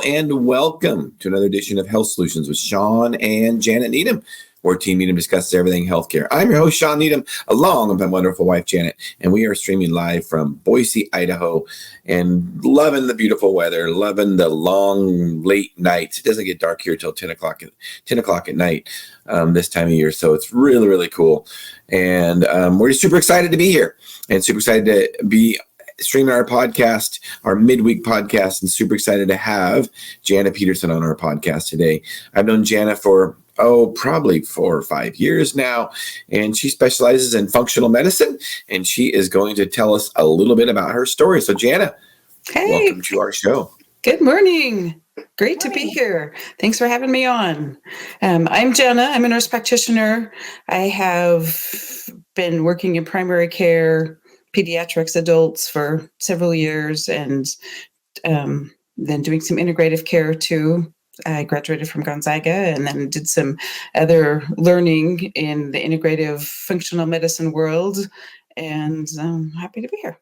and welcome to another edition of Health Solutions with Shawn and Janet Needham, where Team Needham discusses everything healthcare. I'm your host, Shawn Needham, along with my wonderful wife, Janet, and we are streaming live from Boise, Idaho, and loving the beautiful weather, loving the long, late nights. It doesn't get dark here till 10 o'clock at night this time of year, so it's really, really cool. And we're just super excited to be here and super excited to be streaming our podcast, our midweek podcast, and super excited to have Jana Pedersen on our podcast today. I've known Jana for, probably 4 or 5 years now, and she specializes in functional medicine, and she is going to tell us a little bit about her story. So Jana, welcome to our show. Good morning. Great to be here. Thanks for having me on. I'm Jana. I'm a nurse practitioner. I have been working in primary care, pediatrics, adults for several years, and then doing some integrative care too. I graduated from Gonzaga and then did some other learning in the integrative functional medicine world, and I'm happy to be here.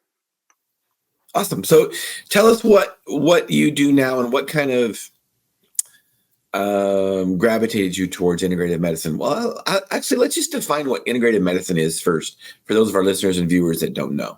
Awesome. So tell us what you do now and what kind of gravitated you towards integrative medicine. Well, actually, let's just define what integrative medicine is first for those of our listeners and viewers that don't know.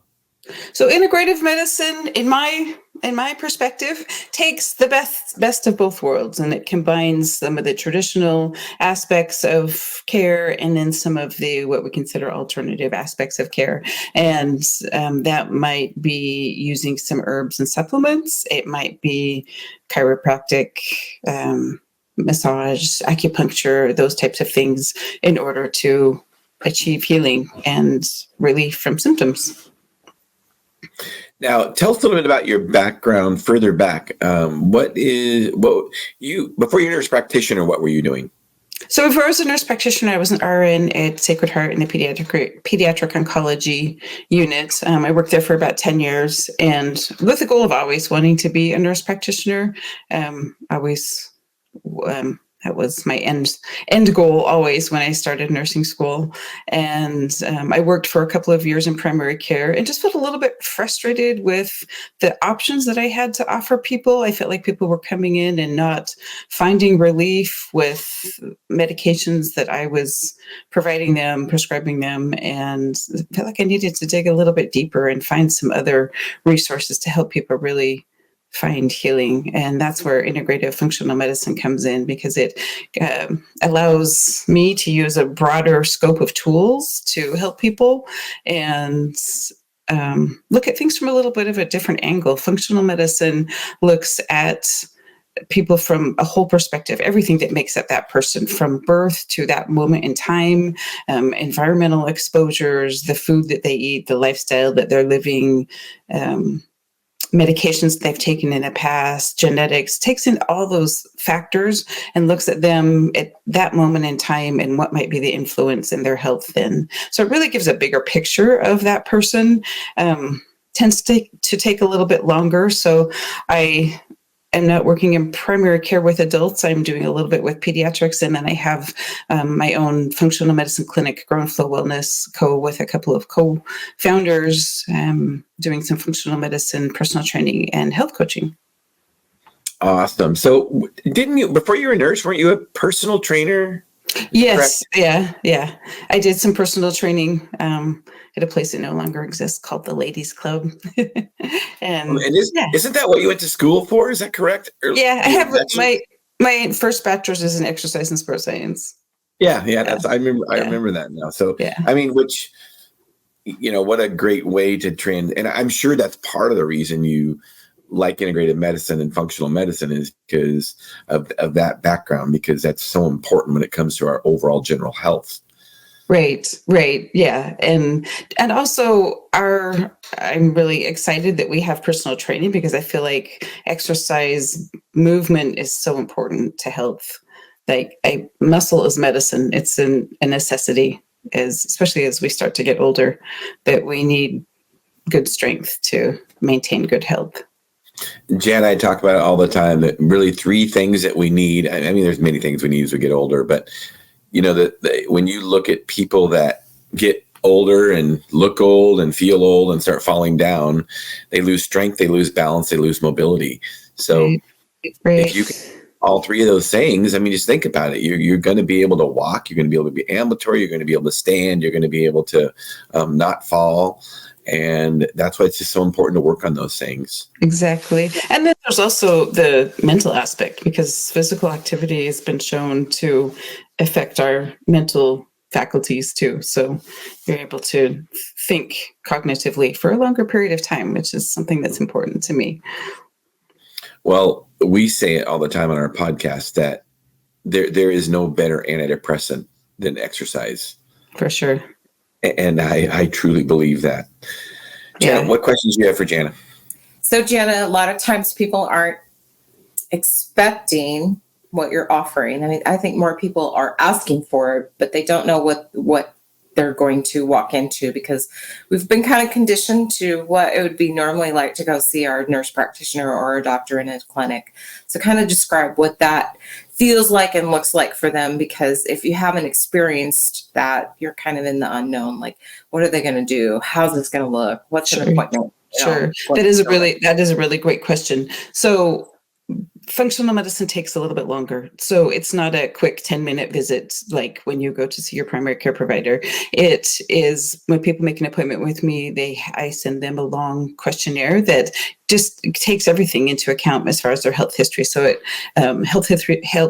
So integrative medicine, in my perspective, takes the best of both worlds, and it combines some of the traditional aspects of care and then some of the what we consider alternative aspects of care. And that might be using some herbs and supplements. It might be chiropractic, massage, acupuncture, those types of things in order to achieve healing and relief from symptoms. Now, tell us a little bit about your background further back. Before you were a nurse practitioner, what were you doing? So before I was a nurse practitioner, I was an RN at Sacred Heart in the pediatric oncology unit. I worked there for about 10 years, and with the goal of always wanting to be a nurse practitioner. That was my end goal always when I started nursing school. And I worked for a couple of years in primary care and just felt a little bit frustrated with the options that I had to offer people. I felt like people were coming in and not finding relief with medications that I was providing them, prescribing them, and I felt like I needed to dig a little bit deeper and find some other resources to help people really find healing. And that's where integrative functional medicine comes in, because it allows me to use a broader scope of tools to help people and look at things from a little bit of a different angle. Functional medicine looks at people from a whole perspective, everything that makes up that person from birth to that moment in time, environmental exposures, the food that they eat, the lifestyle that they're living, medications they've taken in the past, genetics, takes in all those factors and looks at them at that moment in time and what might be the influence in their health then. So it really gives a bigger picture of that person. Tends to take a little bit longer. So I am not working in primary care with adults. I'm doing a little bit with pediatrics, and then I have my own functional medicine clinic, Grow and Flow Wellness Co., with a couple of co-founders, doing some functional medicine, personal training, and health coaching. Awesome. So didn't you, before you were a nurse, weren't you a personal trainer? Yes. Correct? Yeah. I did some personal training at a place that no longer exists called the Ladies Club. Isn't that what you went to school for? Is that correct? Yeah, I have my first bachelor's is in exercise and sports science. Yeah. I remember that now. So, yeah. I mean, which, what a great way to train. And I'm sure that's part of the reason you like integrative medicine and functional medicine is because of that background, because that's so important when it comes to our overall general health. Right. Yeah. And also I'm really excited that we have personal training, because I feel like exercise movement is so important to health. Like muscle is medicine. It's a necessity, especially as we start to get older, that we need good strength to maintain good health. Jan and I talk about it all the time, that really 3 things that we need. I mean, there's many things we need as we get older, but when you look at people that get older and look old and feel old and start falling down, they lose strength, they lose balance, they lose mobility. So Right. If you can all three of those things, I mean, just think about it. You're going to be able to walk. You're going to be able to be ambulatory. You're going to be able to stand. You're going to be able to not fall. And that's why it's just so important to work on those things. Exactly. And then there's also the mental aspect, because physical activity has been shown to affect our mental faculties too. So you're able to think cognitively for a longer period of time, which is something that's important to me. Well, we say it all the time on our podcast that there is no better antidepressant than exercise. For sure. And I truly believe that. Jana, what questions do you have for Jana? So, Jana, a lot of times people aren't expecting what you're offering. I mean, I think more people are asking for it, but they don't know what they're going to walk into, because we've been kind of conditioned to what it would be normally like to go see our nurse practitioner or our doctor in a clinic. So kind of describe what that feels like and looks like for them, because if you haven't experienced that, you're kind of in the unknown. Like, what are they going to do? How's this going to look? What's an appointment? Sure. That is a really great question. So functional medicine takes a little bit longer. So it's not a quick 10-minute visit like when you go to see your primary care provider. It is when people make an appointment with me, I send them a long questionnaire that just takes everything into account as far as their health history. So it health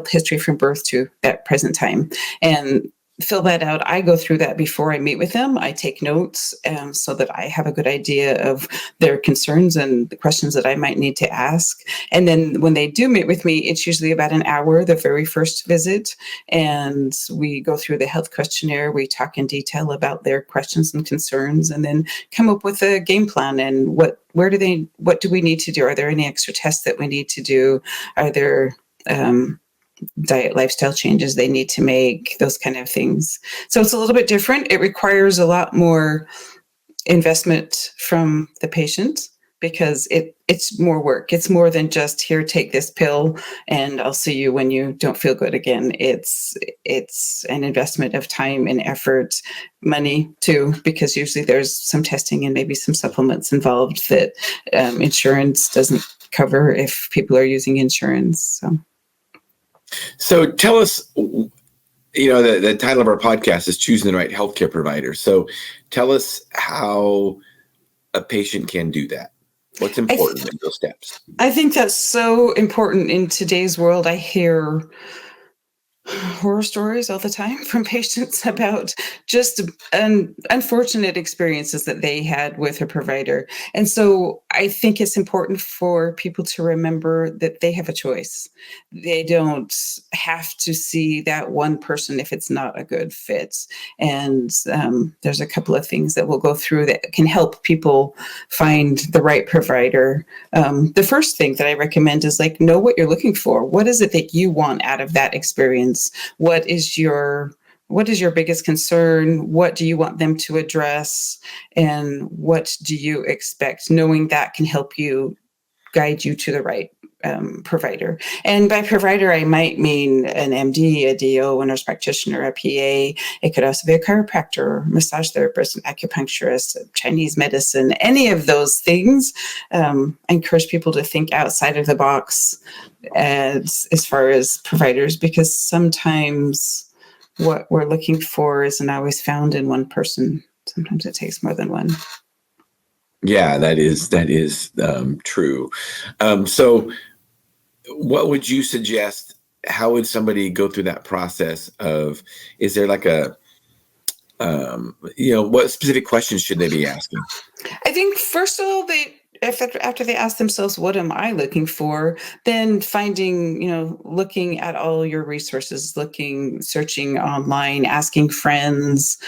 history from birth to that present time. And fill that out. I go through that before I meet with them. I take notes so that I have a good idea of their concerns and the questions that I might need to ask. And then when they do meet with me, it's usually about an hour, the very first visit. And we go through the health questionnaire. We talk in detail about their questions and concerns, and then come up with a game plan and what do we need to do? Are there any extra tests that we need to do? Are there diet, lifestyle changes they need to make, those kind of things. So it's a little bit different. It requires a lot more investment from the patient, because it's more work. It's more than just, here, take this pill and I'll see you when you don't feel good again. It's an investment of time and effort, money too, because usually there's some testing and maybe some supplements involved that insurance doesn't cover if people are using insurance. So tell us, the title of our podcast is Choosing the Right Healthcare Provider. So tell us how a patient can do that. What's important in those steps? I think that's so important in today's world. I hear horror stories all the time from patients about just unfortunate experiences that they had with a provider. And so I think it's important for people to remember that they have a choice. They don't have to see that one person if it's not a good fit. And there's a couple of things that we'll go through that can help people find the right provider. The first thing that I recommend is know what you're looking for. What is it that you want out of that experience? What is your biggest concern? What do you want them to address? And what do you expect? Knowing that can help you guide you to the right provider. And by provider, I might mean an MD, a DO, a nurse practitioner, a PA. It could also be a chiropractor, massage therapist, an acupuncturist, Chinese medicine, any of those things. I encourage people to think outside of the box as far as providers, because sometimes what we're looking for isn't always found in one person. Sometimes it takes more than one. Yeah, that is true. So what would you suggest? How would somebody go through that process of, is there what specific questions should they be asking? I think first of all, after they ask themselves, what am I looking for? Then looking at all your resources, searching online, asking friends,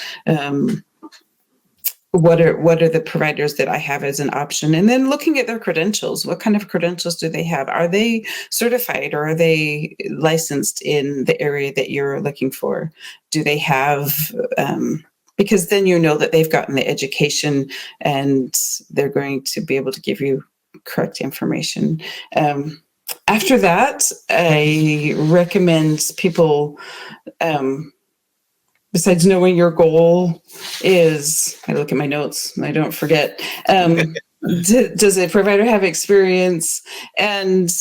what are the providers that I have as an option? And then looking at their credentials. What kind of credentials do they have? Are they certified, or are they licensed in the area that you're looking for? Do they have, because then that they've gotten the education and they're going to be able to give you correct information. After that, I recommend people, besides knowing your goal is, I look at my notes, I don't forget. Does a provider have experience? And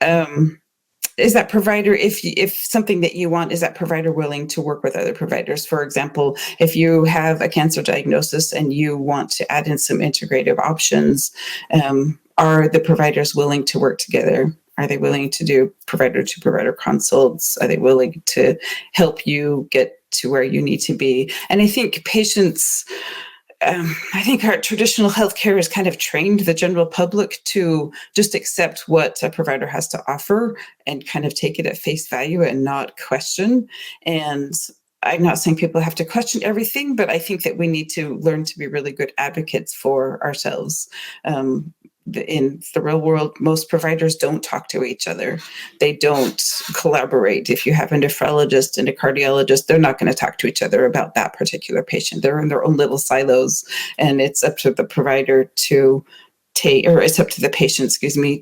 is that provider, if something that you want, is that provider willing to work with other providers? For example, if you have a cancer diagnosis and you want to add in some integrative options, are the providers willing to work together? Are they willing to do provider-to-provider consults? Are they willing to help you get to where you need to be? And I think patients, I think our traditional healthcare has kind of trained the general public to just accept what a provider has to offer and kind of take it at face value and not question. And I'm not saying people have to question everything, but I think that we need to learn to be really good advocates for ourselves. In the real world, most providers don't talk to each other. They don't collaborate. If you have a nephrologist and a cardiologist, they're not going to talk to each other about that particular patient. They're in their own little silos, and it's up to the provider to it's up to the patient,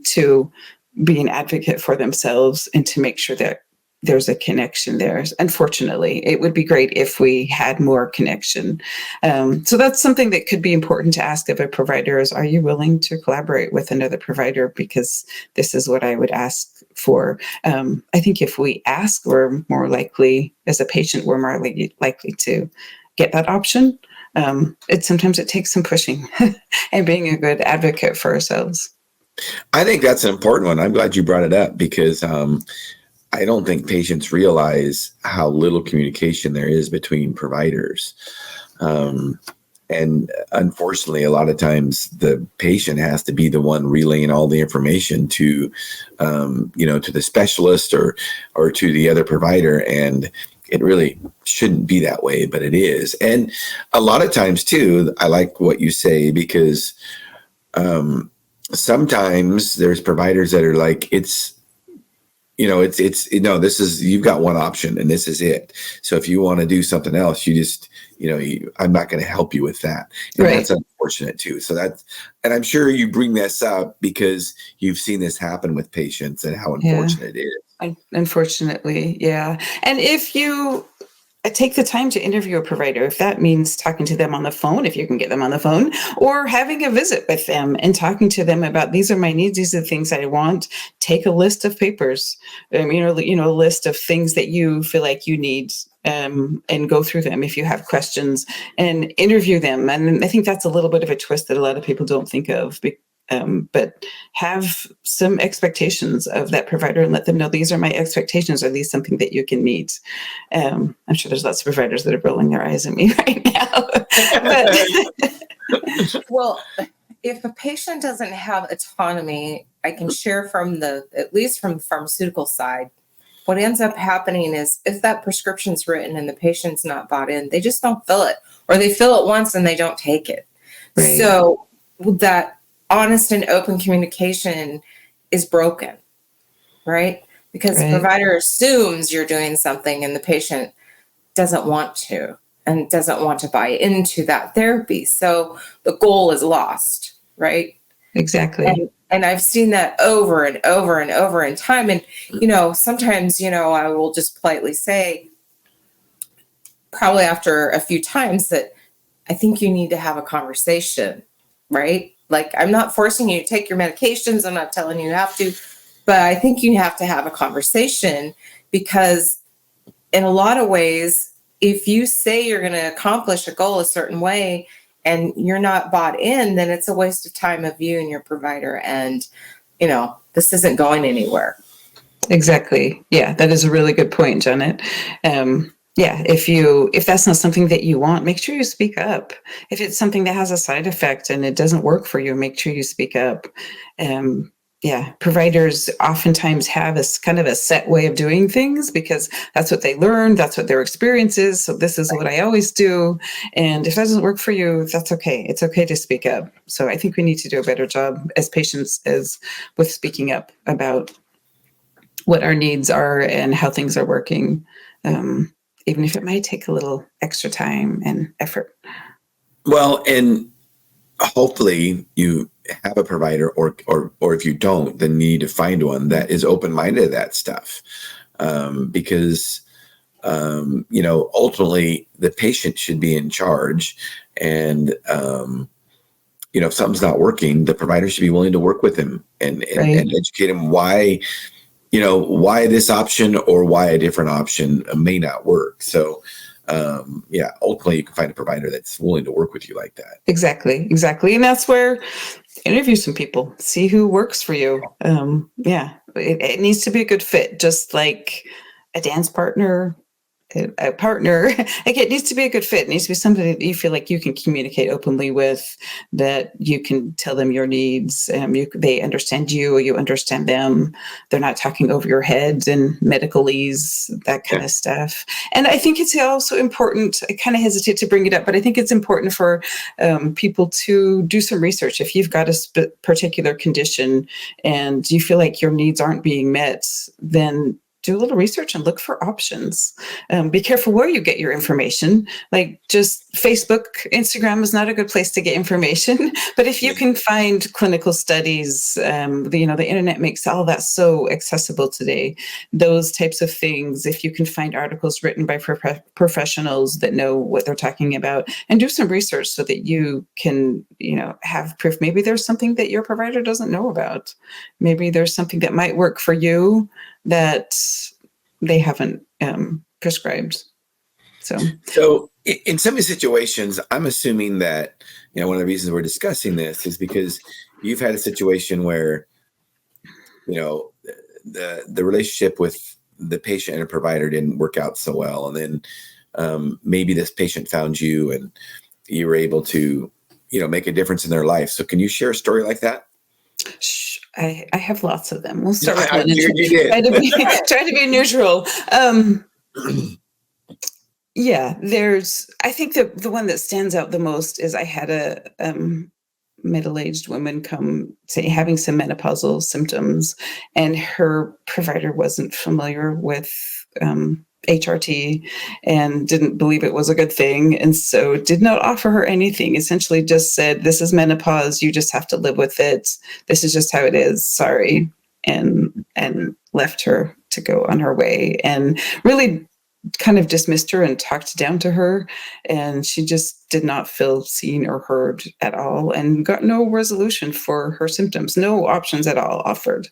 to be an advocate for themselves and to make sure that there's a connection there. Unfortunately, it would be great if we had more connection. So that's something that could be important to ask of a provider is, are you willing to collaborate with another provider? Because this is what I would ask for. I think if we ask, we're more likely, as a patient, we're more likely to get that option. Sometimes it takes some pushing and being a good advocate for ourselves. I think that's an important one. I'm glad you brought it up because I don't think patients realize how little communication there is between providers. And unfortunately, a lot of times the patient has to be the one relaying all the information to the specialist or to the other provider. And it really shouldn't be that way, but it is. And a lot of times too, I like what you say, because sometimes there's providers that are like, you've got one option and this is it. So if you want to do something else, you just, I'm not going to help you with that. And That's unfortunate too. So and I'm sure you bring this up because you've seen this happen with patients and how unfortunate it is. Unfortunately. Yeah. And if you take the time to interview a provider, if that means talking to them on the phone, if you can get them on the phone, or having a visit with them and talking to them about, these are my needs, these are the things I want, take a list of papers, a list of things that you feel like you need, and go through them if you have questions and interview them. And I think that's a little bit of a twist that a lot of people don't think of. But have some expectations of that provider and let them know, these are my expectations. Are these something that you can meet? I'm sure there's lots of providers that are rolling their eyes at me right now. Well, if a patient doesn't have autonomy, I can share at least from the pharmaceutical side, what ends up happening is if that prescription's written and the patient's not bought in, they just don't fill it, or they fill it once and they don't take it. Right. So that honest and open communication is broken, right? Because the provider assumes you're doing something and the patient doesn't want to and doesn't want to buy into that therapy. So the goal is lost, right? Exactly. And I've seen that over and over and over in time. And, sometimes, I will just politely say, probably after a few times, that I think you need to have a conversation, right? Like, I'm not forcing you to take your medications. I'm not telling you have to, but I think you have to have a conversation, because in a lot of ways, if you say you're going to accomplish a goal a certain way and you're not bought in, then it's a waste of time of you and your provider. And, this isn't going anywhere. Exactly. Yeah, that is a really good point, Janet. If that's not something that you want, make sure you speak up. If it's something that has a side effect and it doesn't work for you, make sure you speak up. Providers oftentimes have a kind of a set way of doing things because that's what they learned, that's what their experience is. So this is what I always do. And if that doesn't work for you, that's okay. It's okay to speak up. So I think we need to do a better job as patients with speaking up about what our needs are and how things are working. Even if it might take a little extra time and effort. Well, and hopefully you have a provider, or if you don't, then you need to find one that is open-minded to that stuff. Because ultimately the patient should be in charge. And, if something's not working, the provider should be willing to work with him and educate him why this option or why a different option may not work. So, ultimately you can find a provider that's willing to work with you like that. Exactly. And that's where interview some people, see who works for you. It needs to be a good fit, just like a dance partner, a partner. Like, it needs to be a good fit. It needs to be somebody that you feel like you can communicate openly with, that you can tell them your needs. They understand you, you understand them. They're not talking over your head and medicalese, that kind of stuff. And I think it's also important, I kind of hesitate to bring it up, but I think it's important for people to do some research. If you've got a particular condition and you feel like your needs aren't being met, then do a little research and look for options. Be careful where you get your information. Like, just Facebook, Instagram is not a good place to get information. But if you can find clinical studies, the internet makes all that so accessible today. Those types of things, if you can find articles written by professionals that know what they're talking about, and do some research so that you can, have proof. Maybe there's something that your provider doesn't know about. Maybe there's something that might work for you that they haven't prescribed. So in some of the situations, I'm assuming that, one of the reasons we're discussing this is because you've had a situation where, the relationship with the patient and a provider didn't work out so well. And then maybe this patient found you and you were able to, make a difference in their life. So can you share a story like that? I have lots of them. We'll start with one. You did. Try to be neutral. I think the one that stands out the most is I had a middle-aged woman come having some menopausal symptoms, and her provider wasn't familiar with HRT and didn't believe it was a good thing, and so did not offer her anything. Essentially just said, this is menopause, you just have to live with it, this is just how it is, sorry, and left her to go on her way, and really kind of dismissed her and talked down to her, and she just did not feel seen or heard at all, and got no resolution for her symptoms, no options at all offered.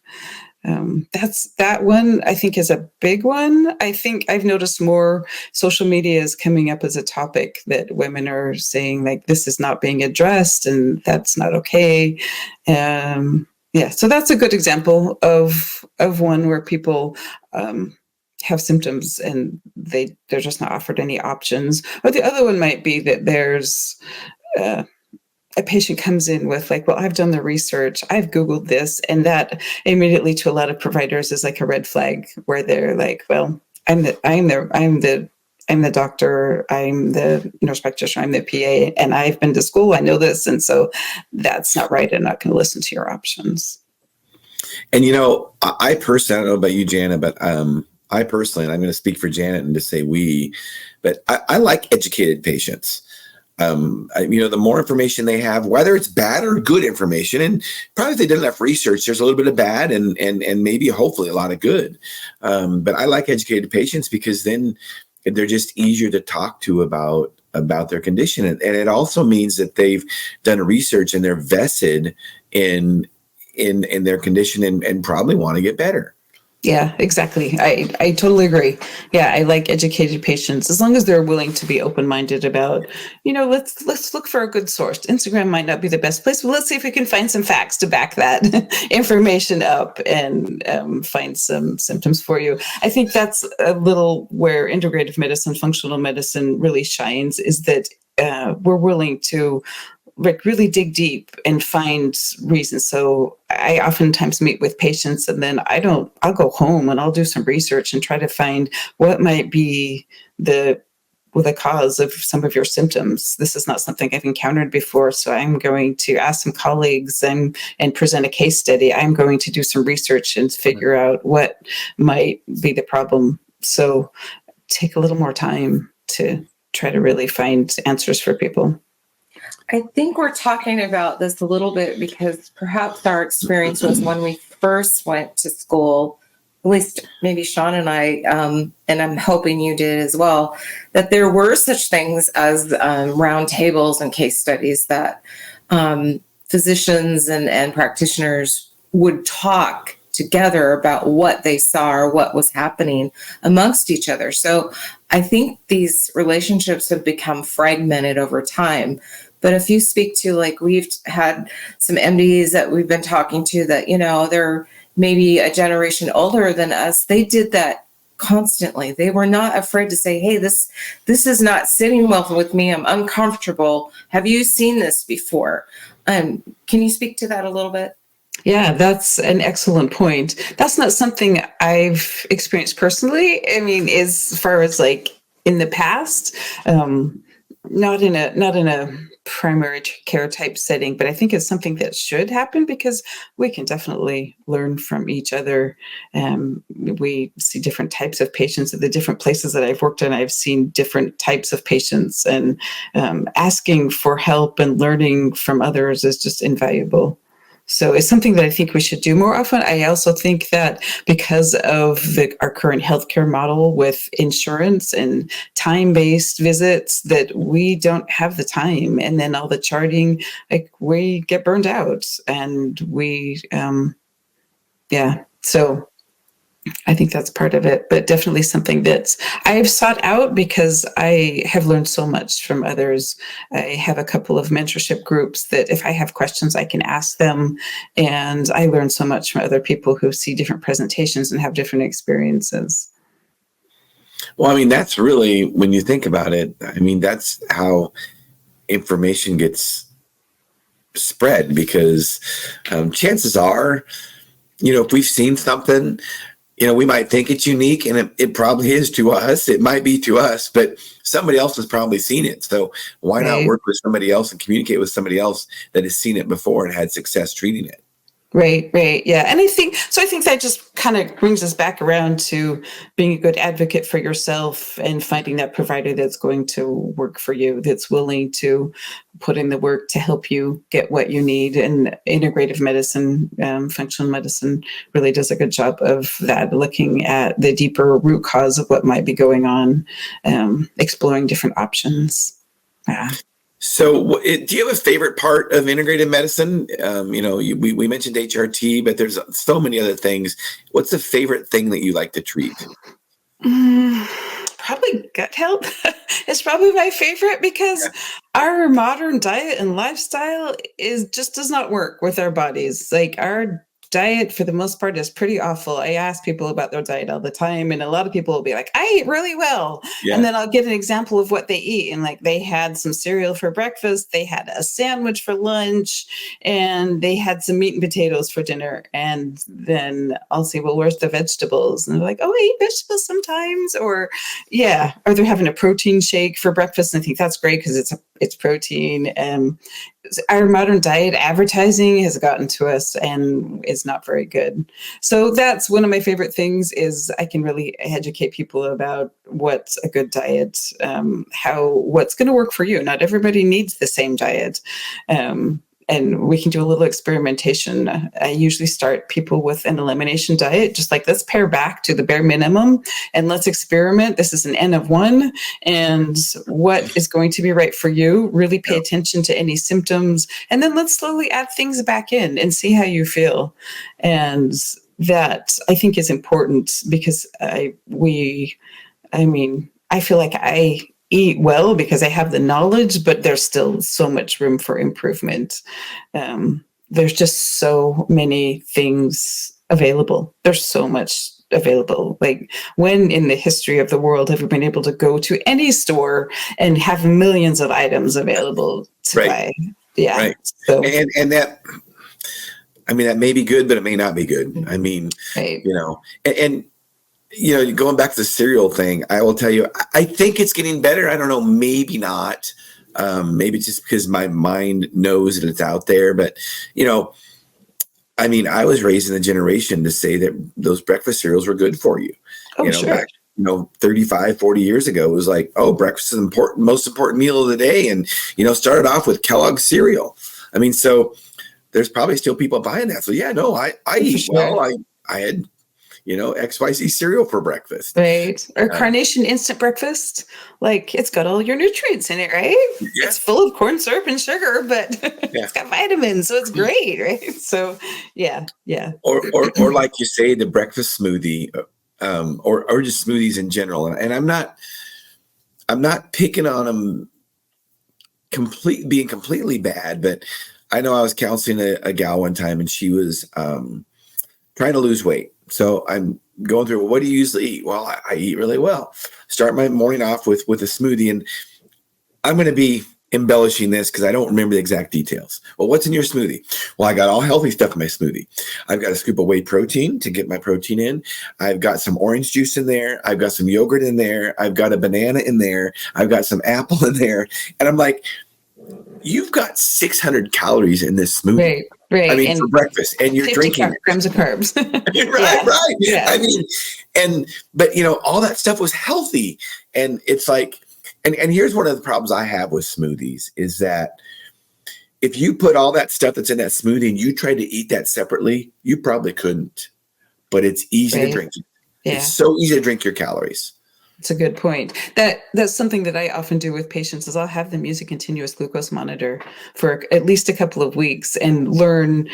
That one, I think, is a big one. I think I've noticed more social media is coming up as a topic that women are saying, like, this is not being addressed and that's not okay. So that's a good example of one where people have symptoms and they're just not offered any options. Or the other one might be that there's a patient comes in with, like, well, I've done the research, I've Googled this, and that immediately to a lot of providers is like a red flag, where they're like, well, I'm the doctor, I'm the nurse practitioner, I'm the PA, and I've been to school, I know this, and so that's not right. I'm not going to listen to your options. And I personally, I don't know about you, Jana, but I personally, and I'm going to speak for Janet and to say but I like educated patients. The more information they have, whether it's bad or good information, and probably if they did enough research, there's a little bit of bad and maybe hopefully a lot of good. But I like educated patients because then they're just easier to talk to about their condition. And it also means that they've done research and they're vested in their condition and probably want to get better. Yeah, exactly. I totally agree. Yeah, I like educated patients as long as they're willing to be open-minded about, let's look for a good source. Instagram might not be the best place, but let's see if we can find some facts to back that information up and find some symptoms for you. I think that's a little where integrative medicine, functional medicine really shines, is that we're willing to really dig deep and find reasons. So I oftentimes meet with patients and then I'll go home and I'll do some research and try to find what might be the cause of some of your symptoms. This is not something I've encountered before. So I'm going to ask some colleagues and present a case study. I'm going to do some research and figure out what might be the problem. So take a little more time to try to really find answers for people. I think we're talking about this a little bit because perhaps our experience was when we first went to school, at least maybe Shawn and I, and I'm hoping you did as well, that there were such things as round tables and case studies that physicians and practitioners would talk together about what they saw or what was happening amongst each other. So I think these relationships have become fragmented over time. But if you speak to, like, we've had some MDs that we've been talking to that, they're maybe a generation older than us, they did that constantly. They were not afraid to say, hey, this is not sitting well with me. I'm uncomfortable. Have you seen this before? Can you speak to that a little bit? Yeah, that's an excellent point. That's not something I've experienced personally. I mean, as far as like in the past, not in a primary care type setting, but I think it's something that should happen because we can definitely learn from each other. We see different types of patients at the different places that I've worked in. I've seen different types of patients, and asking for help and learning from others is just invaluable. So it's something that I think we should do more often. I also think that because of our current healthcare model with insurance and time-based visits, that we don't have the time. And then all the charting, like, we get burned out, and so I think that's part of it, but definitely something that I've sought out because I have learned so much from others. I have a couple of mentorship groups that if I have questions, I can ask them. And I learn so much from other people who see different presentations and have different experiences. Well, I mean, that's really, when you think about it, I mean, that's how information gets spread, because chances are, if we've seen something, we might think it's unique, and it probably is to us. It might be to us, but somebody else has probably seen it. So why not work with somebody else and communicate with somebody else that has seen it before and had success treating it? Right. Yeah. And I think that just kind of brings us back around to being a good advocate for yourself and finding that provider that's going to work for you, that's willing to put in the work to help you get what you need. And integrative medicine, functional medicine really does a good job of that, looking at the deeper root cause of what might be going on, exploring different options. So do you have a favorite part of integrative medicine? We mentioned HRT, but there's so many other things. What's the favorite thing that you like to treat? Probably gut health is probably my favorite, because our modern diet and lifestyle just does not work with our bodies. Like, our diet for the most part is pretty awful. I ask people about their diet all the time, and a lot of people will be like, I eat really well. Yeah. And then I'll get an example of what they eat. And like, they had some cereal for breakfast, they had a sandwich for lunch, and they had some meat and potatoes for dinner. And then I'll say, well, where's the vegetables? And they're like, oh, I eat vegetables sometimes. Or they're having a protein shake for breakfast. And I think that's great because it's protein. Our modern diet advertising has gotten to us and is not very good. So that's one of my favorite things, is I can really educate people about what's a good diet, what's going to work for you. Not everybody needs the same diet. And we can do a little experimentation. I usually start people with an elimination diet, just like, let's pare back to the bare minimum and let's experiment. This is an N of 1, and what is going to be right for you. Really pay attention to any symptoms, and then let's slowly add things back in and see how you feel. And that, I think, is important, because I feel like I eat well because I have the knowledge, but there's still so much room for improvement. There's just so many things available. There's so much available. Like, when in the history of the world have we been able to go to any store and have millions of items available to buy? Yeah. Right. So, and that, that may be good, but it may not be good. Going back to the cereal thing, I will tell you, I think it's getting better. I don't know, maybe not. Maybe it's just because my mind knows that it's out there. But, I was raised in a generation to say that those breakfast cereals were good for you. Sure. Back, 35, 40 years ago, it was like, breakfast is most important meal of the day. And, started off with Kellogg's cereal. So there's probably still people buying that. So I eat well. I had XYZ cereal for breakfast. Right. Or Carnation instant breakfast. Like, it's got all your nutrients in it, right? Yeah. It's full of corn syrup and sugar, but it's got vitamins, so it's great, right? So yeah. Or like you say, the breakfast smoothie, or just smoothies in general. And I'm not picking on them being completely bad, but I know I was counseling a gal one time, and she was trying to lose weight. So I'm going through, well, what do you usually eat? Well, I eat really well. Start my morning off with a smoothie, and I'm going to be embellishing this because I don't remember the exact details. Well, what's in your smoothie? Well, I got all healthy stuff in my smoothie. I've got a scoop of whey protein to get my protein in. I've got some orange juice in there. I've got some yogurt in there. I've got a banana in there. I've got some apple in there. And I'm like, you've got 600 calories in this smoothie. Right. I mean, for breakfast, and you're 50 drinking grams of carbs. right. Yeah. I mean, but all that stuff was healthy, and it's like, and here's one of the problems I have with smoothies is that if you put all that stuff that's in that smoothie and you tried to eat that separately, you probably couldn't. But it's easy to drink. Yeah. It's so easy to drink your calories. It's a good point. That's something that I often do with patients is I'll have them use a continuous glucose monitor for at least a couple of weeks and learn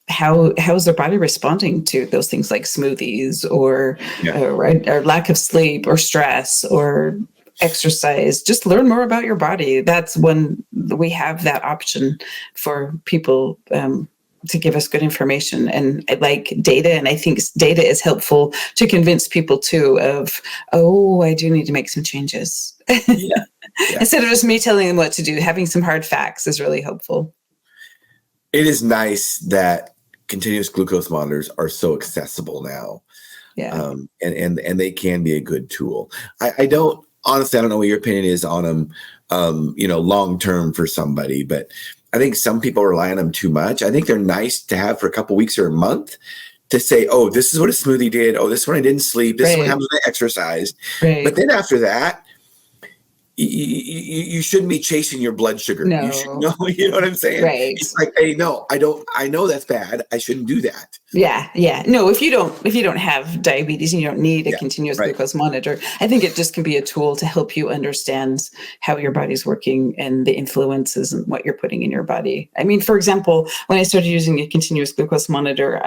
how's their body responding to those things like smoothies or lack of sleep or stress or exercise. Just learn more about your body. That's when we have that option for people to give us good information. And I like data, and I think data is helpful to convince people too of, I do need to make some changes. Yeah. Instead of just me telling them what to do, having some hard facts is really helpful. It is nice that continuous glucose monitors are so accessible now. Yeah. And they can be a good tool. I don't know what your opinion is on them, long-term for somebody, but I think some people rely on them too much. I think they're nice to have for a couple of weeks or a month to say, oh, this is what a smoothie did. Oh, this is when I didn't sleep. This is what happens when I exercised. Right. But then after that, you shouldn't be chasing your blood sugar. No. You should know, you know what I'm saying? Right. It's like, hey, no, I know that's bad. I shouldn't do that. Yeah. No, if you don't have diabetes and you don't need a continuous glucose monitor, I think it just can be a tool to help you understand how your body's working and the influences and what you're putting in your body. I mean, for example, when I started using a continuous glucose monitor,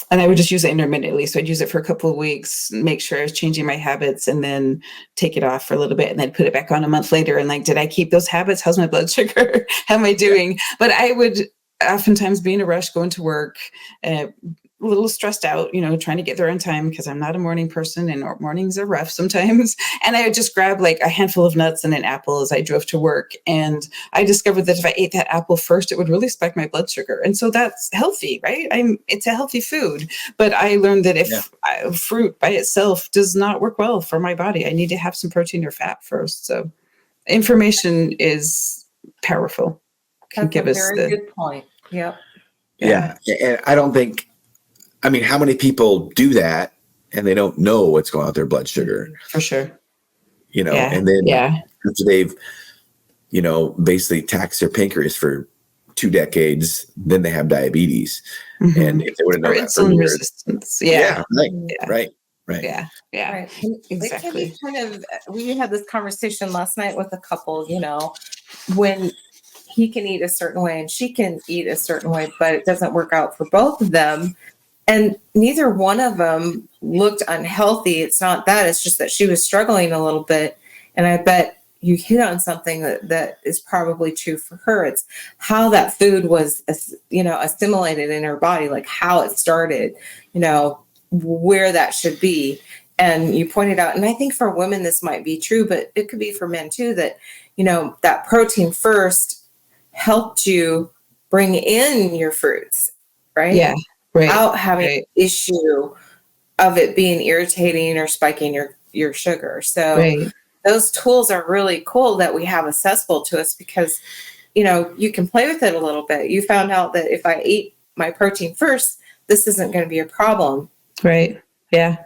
and I would just use it intermittently. So I'd use it for a couple of weeks, make sure I was changing my habits, and then take it off for a little bit and then put it back on a month later. And like, did I keep those habits? How's my blood sugar? How am I doing? Yeah. But I would oftentimes be in a rush going to work, a little stressed out, trying to get there on time because I'm not a morning person and mornings are rough sometimes. And I would just grab like a handful of nuts and an apple as I drove to work. And I discovered that if I ate that apple first, it would really spike my blood sugar. And so that's healthy, right? It's a healthy food. But I learned that if fruit by itself does not work well for my body, I need to have some protein or fat first. So information is powerful. That's a very good point. Yep. Yeah. And I don't think, how many people do that and they don't know what's going on with their blood sugar? For sure. And then after they've, basically taxed their pancreas for 2 decades, then they have diabetes. Mm-hmm. And if they would have known that insulin resistance. Right. Yeah. Right. Exactly. It can be kind of, we had this conversation last night with a couple, when he can eat a certain way and she can eat a certain way, but it doesn't work out for both of them. And neither one of them looked unhealthy. It's not that. It's just that she was struggling a little bit. And I bet you hit on something that is probably true for her. It's how that food was, assimilated in her body, like how it started, where that should be. And you pointed out, and I think for women, this might be true, but it could be for men too, that, that protein first helped you bring in your fruits, right? Yeah. Right. Without having an issue of it being irritating or spiking your sugar. So those tools are really cool that we have accessible to us because, you can play with it a little bit. You found out that if I eat my protein first, this isn't going to be a problem. Right. Yeah,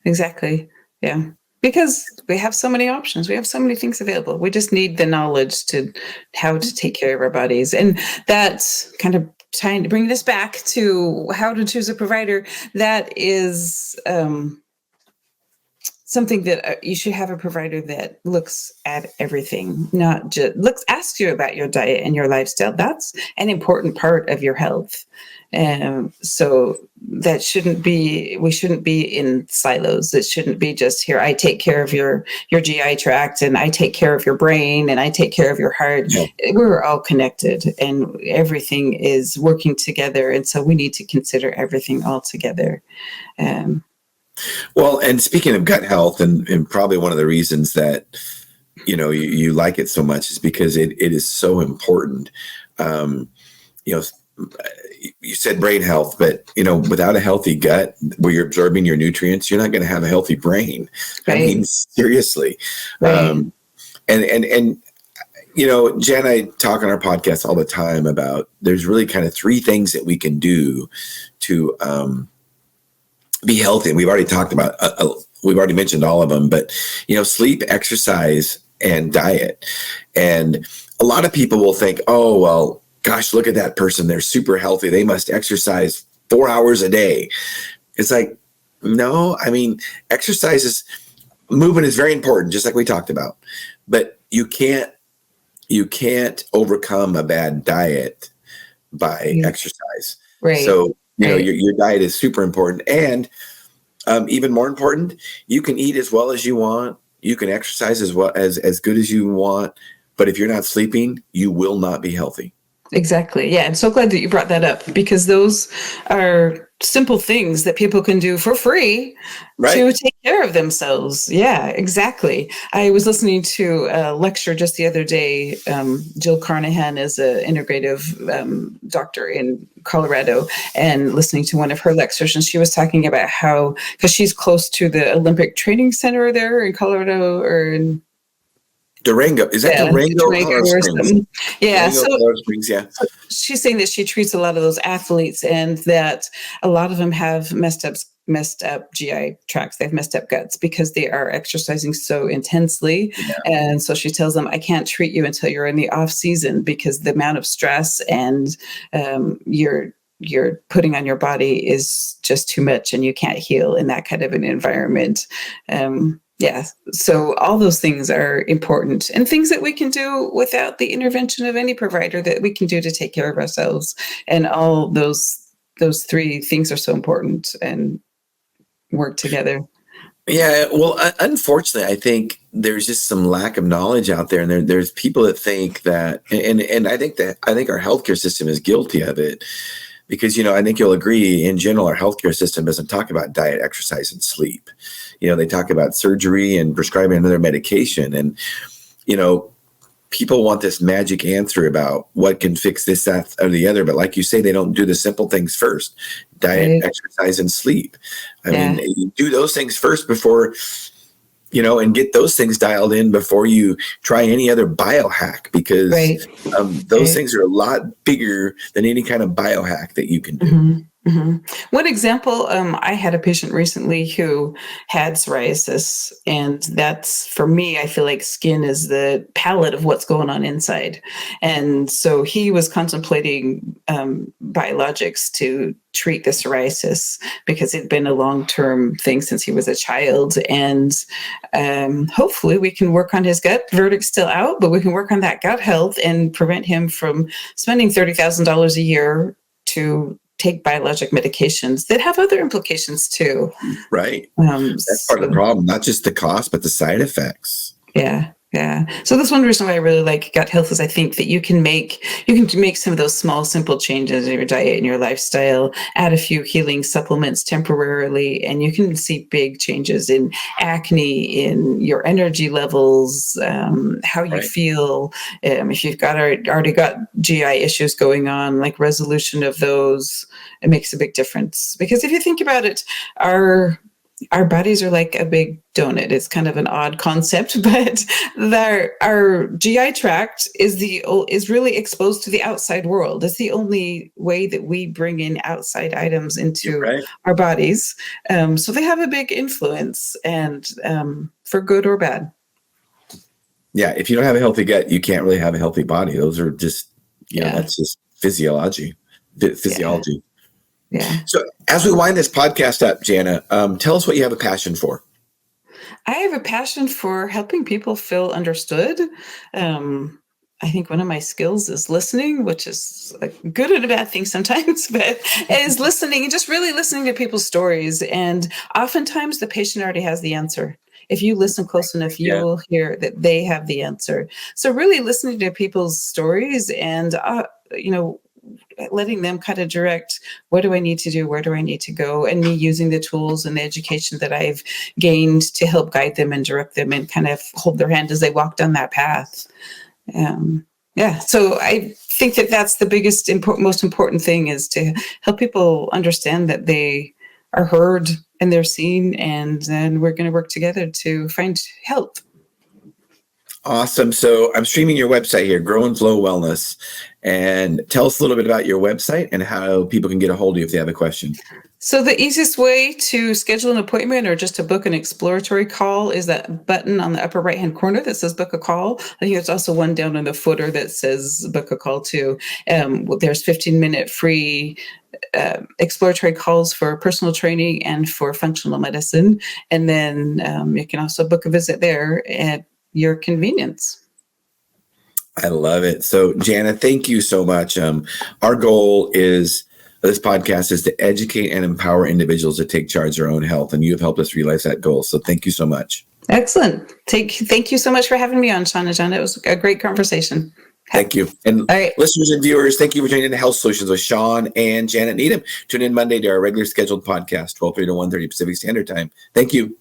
exactly. Yeah. Because we have so many options. We have so many things available. We just need the knowledge to how to take care of our bodies. And that kind of bringing us back to how to choose a provider, that is something that you should have a provider that looks at everything, not just asks you about your diet and your lifestyle. That's an important part of your health. So we shouldn't be in silos. It shouldn't be just here, I take care of your GI tract, and I take care of your brain, and I take care of your heart. Yeah. We're all connected, and everything is working together. And so we need to consider everything all together. Well, and speaking of gut health, and probably one of the reasons that, you like it so much is because it is so important. You said brain health, but without a healthy gut where you're absorbing your nutrients, you're not going to have a healthy brain. Right. I mean, seriously. Right. And Jen and I talk on our podcast all the time about there's really kind of three things that we can do to be healthy. And we've already talked about, we've already mentioned all of them, but, sleep, exercise, and diet. And a lot of people will think, oh, well, gosh, look at that person. They're super healthy. They must exercise 4 hours a day. It's like, no, I mean, movement is very important, just like we talked about, but you can't overcome a bad diet by exercise. Right. So, your diet is super important. And even more important, you can eat as well as you want. You can exercise as well as good as you want. But if you're not sleeping, you will not be healthy. Exactly. Yeah. I'm so glad that you brought that up, because those are simple things that people can do for free to take care of themselves. Yeah, exactly. I was listening to a lecture just the other day. Jill Carnahan is an integrative doctor in Colorado, and listening to one of her lectures, and she was talking about how, because she's close to the Olympic Training Center there in Colorado, or in Durango. Is that Durango or something? Yeah. Durango, Springs, yeah. So she's saying that she treats a lot of those athletes, and that a lot of them have messed up GI tracts. They've messed up guts because they are exercising so intensely. Yeah. And so she tells them, I can't treat you until you're in the off season, because the amount of stress and you're putting on your body is just too much, and you can't heal in that kind of an environment. Yeah. So all those things are important, and things that we can do without the intervention of any provider, that we can do to take care of ourselves. And all those three things are so important and work together. Yeah. Well, unfortunately, I think there's just some lack of knowledge out there, and there's people that think that, and I think our healthcare system is guilty of it. Because, I think you'll agree, in general, our healthcare system doesn't talk about diet, exercise, and sleep. They talk about surgery and prescribing another medication. And, people want this magic answer about what can fix this, that, or the other. But like you say, they don't do the simple things first: diet, exercise, and sleep. I mean, you do those things first before, and get those things dialed in before you try any other biohack, because those things are a lot bigger than any kind of biohack that you can do. Mm-hmm. Mm-hmm. One example, I had a patient recently who had psoriasis, and that's, for me, I feel like skin is the palette of what's going on inside. And so he was contemplating biologics to treat the psoriasis, because it'd been a long-term thing since he was a child. And hopefully we can work on his gut. Verdict's still out, but we can work on that gut health and prevent him from spending $30,000 a year to take biologic medications that have other implications too. Right. That's part of the problem, not just the cost, but the side effects. Yeah. Yeah. So that's one reason why I really like gut health, is I think that you can make some of those small, simple changes in your diet and your lifestyle, add a few healing supplements temporarily, and you can see big changes in acne, in your energy levels, how you feel. If you've already got GI issues going on, like resolution of those, it makes a big difference. Because if you think about it, our bodies are like a big donut. It's kind of an odd concept, but our GI tract is really exposed to the outside world. It's the only way that we bring in outside items into our bodies. So they have a big influence, and for good or bad. Yeah, if you don't have a healthy gut, you can't really have a healthy body. Those are just, that's just physiology. physiology. Yeah. So as we wind this podcast up, Jana, tell us what you have a passion for. I have a passion for helping people feel understood. I think one of my skills is listening, which is a good and a bad thing sometimes, but is listening and just really listening to people's stories. And oftentimes the patient already has the answer. If you listen close enough, you will hear that they have the answer. So really listening to people's stories and, letting them kind of direct, what do I need to do? Where do I need to go? And me using the tools and the education that I've gained to help guide them and direct them and kind of hold their hand as they walk down that path. So I think that that's the biggest, most important thing, is to help people understand that they are heard and they're seen, and then we're going to work together to find help. Awesome. So I'm streaming your website here, Grow and Flow Wellness, and tell us a little bit about your website and how people can get a hold of you if they have a question. So the easiest way to schedule an appointment or just to book an exploratory call is that button on the upper right-hand corner that says book a call. I think there's also one down in the footer that says book a call too. There's 15-minute free exploratory calls for personal training and for functional medicine. And then you can also book a visit there at your convenience. I love it. So Jana, thank you so much. Our goal is, this podcast is to educate and empower individuals to take charge of their own health. And you have helped us realize that goal. So thank you so much. Excellent. Thank you so much for having me on, Shawn and Jana. It was a great conversation. Thank you. And all right, listeners and viewers, thank you for tuning in to Health Solutions with Shawn and Janet Needham. Tune in Monday to our regular scheduled podcast, 12:30 to 1:30 Pacific Standard Time. Thank you.